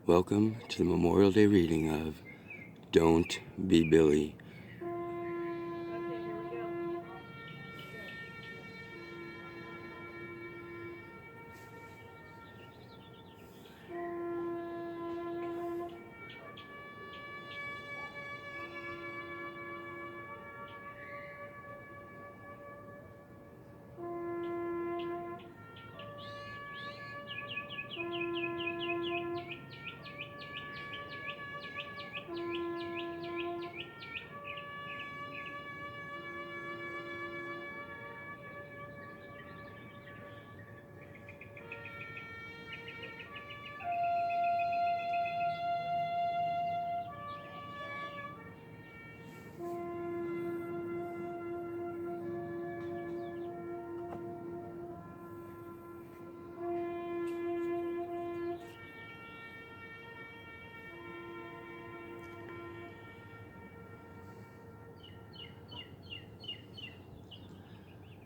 Welcome to the Memorial Day reading of Don't Be Billy.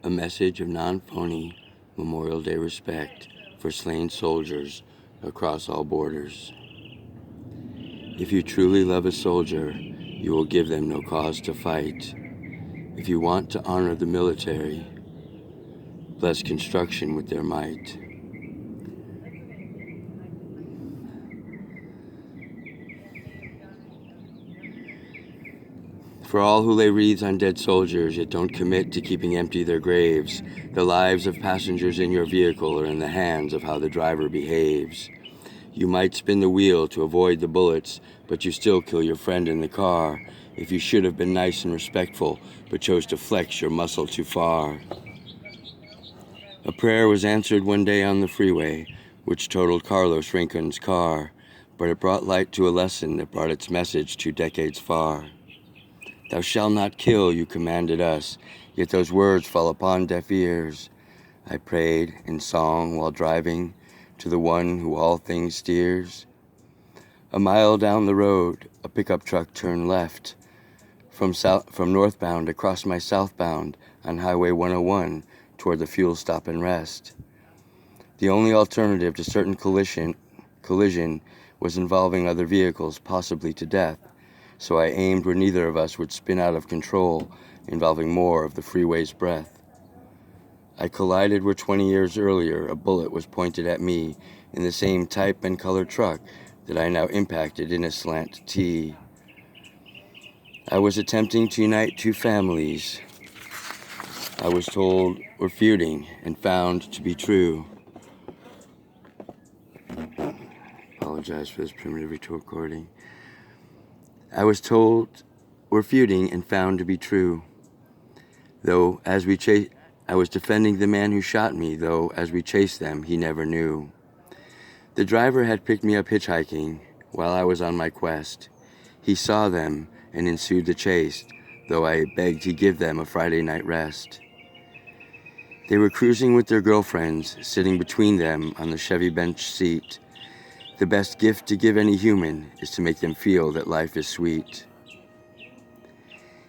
A message of non-phony Memorial Day respect for slain soldiers across all borders. If you truly love a soldier, you will give them no cause to fight. If you want to honor the military, bless construction with their might. For all who lay wreaths on dead soldiers, yet don't commit to keeping empty their graves, the lives of passengers in your vehicle are in the hands of how the driver behaves. You might spin the wheel to avoid the bullets, but you still kill your friend in the car if you should have been nice and respectful, but chose to flex your muscle too far. A prayer was answered one day on the freeway, which totaled Carlos Rincon's car, but it brought light to a lesson that brought its message 2 decades far. Thou shalt not kill, you commanded us, yet those words fall upon deaf ears. I prayed in song while driving to the one who all things steers. A mile down the road, a pickup truck turned left. From northbound across my southbound on Highway 101 toward the fuel stop and rest. The only alternative to certain collision was involving other vehicles, possibly to death. So I aimed where neither of us would spin out of control, involving more of the freeway's breath. I collided where 20 years earlier a bullet was pointed at me in the same type and color truck that I now impacted in a slant T. I was attempting to unite 2 families I was told were feuding and found to be true. Apologize for this primitive recording. I was told were feuding and found to be true. Though as we I was defending the man who shot me, though as we chased them, he never knew. The driver had picked me up hitchhiking while I was on my quest. He saw them and ensued the chase, though I begged he give them a Friday night rest. They were cruising with their girlfriends, sitting between them on the Chevy bench seat. The best gift to give any human is to make them feel that life is sweet.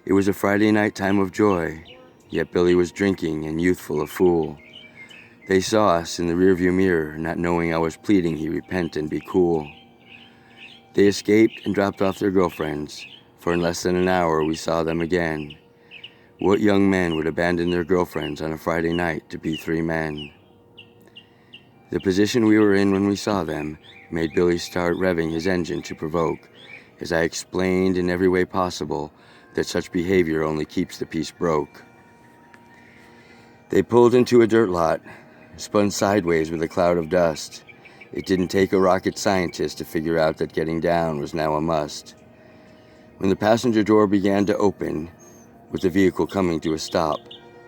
It was a Friday night time of joy, yet Billy was drinking and youthful a fool. They saw us in the rearview mirror, not knowing I was pleading he repent and be cool. They escaped and dropped off their girlfriends, for in less than an hour we saw them again. What young man would abandon their girlfriends on a Friday night to be 3 men? The position we were in when we saw them made Billy start revving his engine to provoke, as I explained in every way possible that such behavior only keeps the peace broke. They pulled into a dirt lot, spun sideways with a cloud of dust. It didn't take a rocket scientist to figure out that getting down was now a must. When the passenger door began to open, with the vehicle coming to a stop,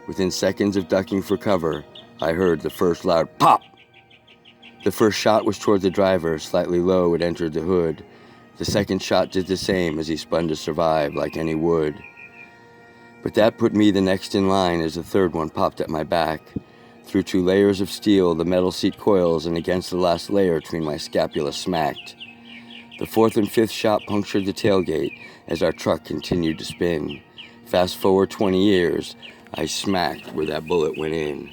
within seconds of ducking for cover, I heard the first loud pop. The first shot was toward the driver, slightly low it entered the hood. The second shot did the same as he spun to survive like any would. But that put me the next in line as the third one popped at my back. Through 2 layers of steel, the metal seat coils, and against the last layer between my scapula smacked. The 4th and 5th shot punctured the tailgate as our truck continued to spin. Fast forward 20 years, I smacked where that bullet went in.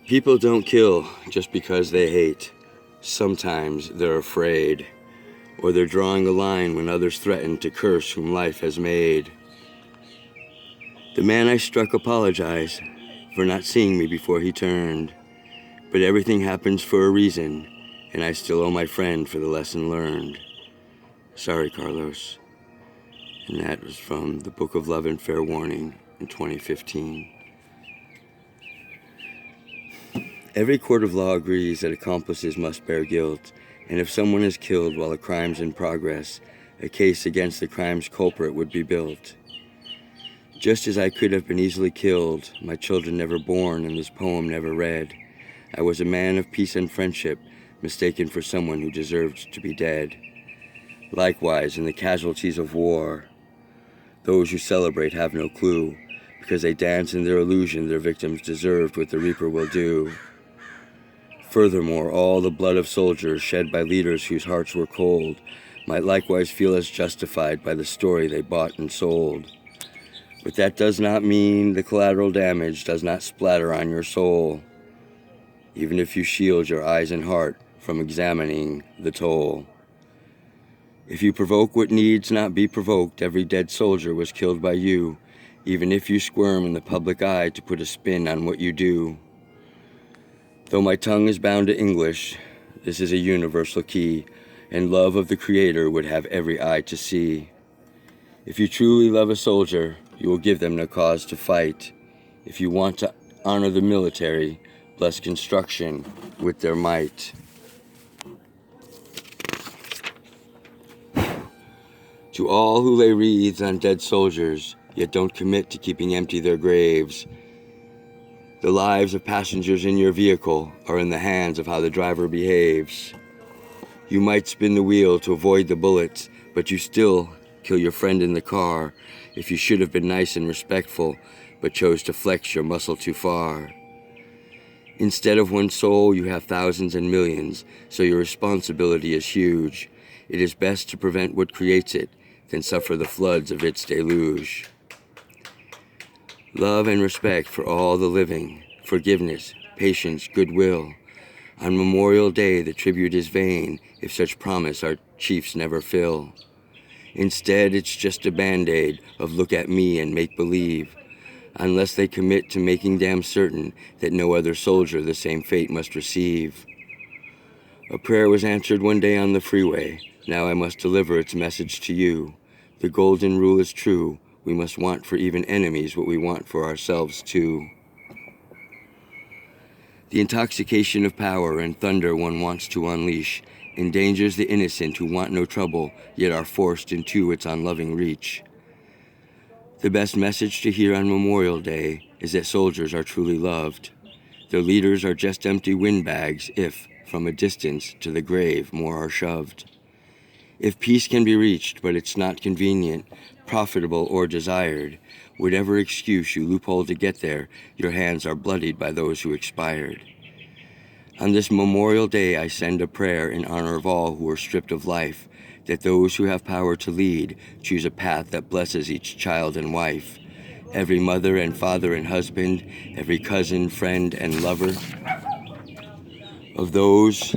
People don't kill just because they hate. Sometimes they're afraid, or they're drawing a line when others threaten to curse whom life has made. The man I struck apologized for not seeing me before he turned, but everything happens for a reason, and I still owe my friend for the lesson learned. Sorry, Carlos. And that was from the Book of Love and Fair Warning in 2015. Every court of law agrees that accomplices must bear guilt, and if someone is killed while a crime's in progress, a case against the crime's culprit would be built. Just as I could have been easily killed, my children never born and this poem never read, I was a man of peace and friendship, mistaken for someone who deserved to be dead. Likewise, in the casualties of war, those who celebrate have no clue, because they dance in their illusion their victims deserved what the reaper will do. Furthermore, all the blood of soldiers shed by leaders whose hearts were cold might likewise feel as justified by the story they bought and sold. But that does not mean the collateral damage does not splatter on your soul, even if you shield your eyes and heart from examining the toll. If you provoke what needs not be provoked, every dead soldier was killed by you, even if you squirm in the public eye to put a spin on what you do. Though my tongue is bound to English, this is a universal key, and love of the Creator would have every eye to see. If you truly love a soldier, you will give them no cause to fight. If you want to honor the military, bless construction with their might. To all who lay wreaths on dead soldiers, yet don't commit to keeping empty their graves, the lives of passengers in your vehicle are in the hands of how the driver behaves. You might spin the wheel to avoid the bullets, but you still kill your friend in the car if you should have been nice and respectful, but chose to flex your muscle too far. Instead of one soul, you have thousands and millions, so your responsibility is huge. It is best to prevent what creates it than suffer the floods of its deluge. Love and respect for all the living, forgiveness, patience, goodwill. On Memorial Day, the tribute is vain if such promise our chiefs never fill. Instead, it's just a band-aid of look at me and make believe, unless they commit to making damn certain that no other soldier the same fate must receive. A prayer was answered one day on the freeway. Now I must deliver its message to you. The golden rule is true. We must want for even enemies what we want for ourselves too. The intoxication of power and thunder one wants to unleash endangers the innocent who want no trouble, yet are forced into its unloving reach. The best message to hear on Memorial Day is that soldiers are truly loved. Their leaders are just empty windbags if, from a distance, to the grave more are shoved. If peace can be reached, but it's not convenient, profitable, or desired, whatever excuse you loophole to get there, your hands are bloodied by those who expired. On this Memorial Day, I send a prayer in honor of all who are stripped of life, that those who have power to lead choose a path that blesses each child and wife, every mother and father and husband, every cousin, friend, and lover of those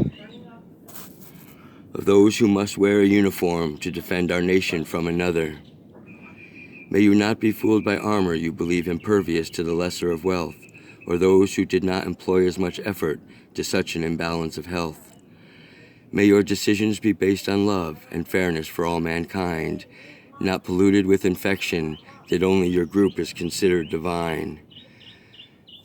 who must wear a uniform to defend our nation from another. May you not be fooled by armor you believe impervious to the lesser of wealth, or those who did not employ as much effort to such an imbalance of health. May your decisions be based on love and fairness for all mankind, not polluted with infection that only your group is considered divine.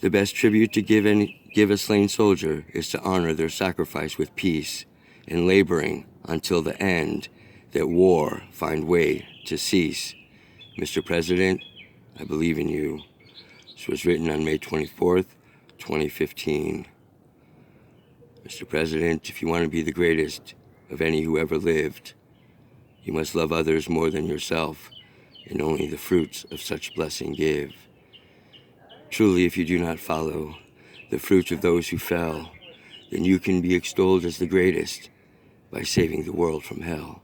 The best tribute to give a slain soldier is to honor their sacrifice with peace, and laboring until the end that war find way to cease. Mr. President, I believe in you. This was written on May 24th, 2015. Mr. President, if you want to be the greatest of any who ever lived, you must love others more than yourself, and only the fruits of such blessing give. Truly, if you do not follow the fruits of those who fell, then you can be extolled as the greatest by saving the world from hell.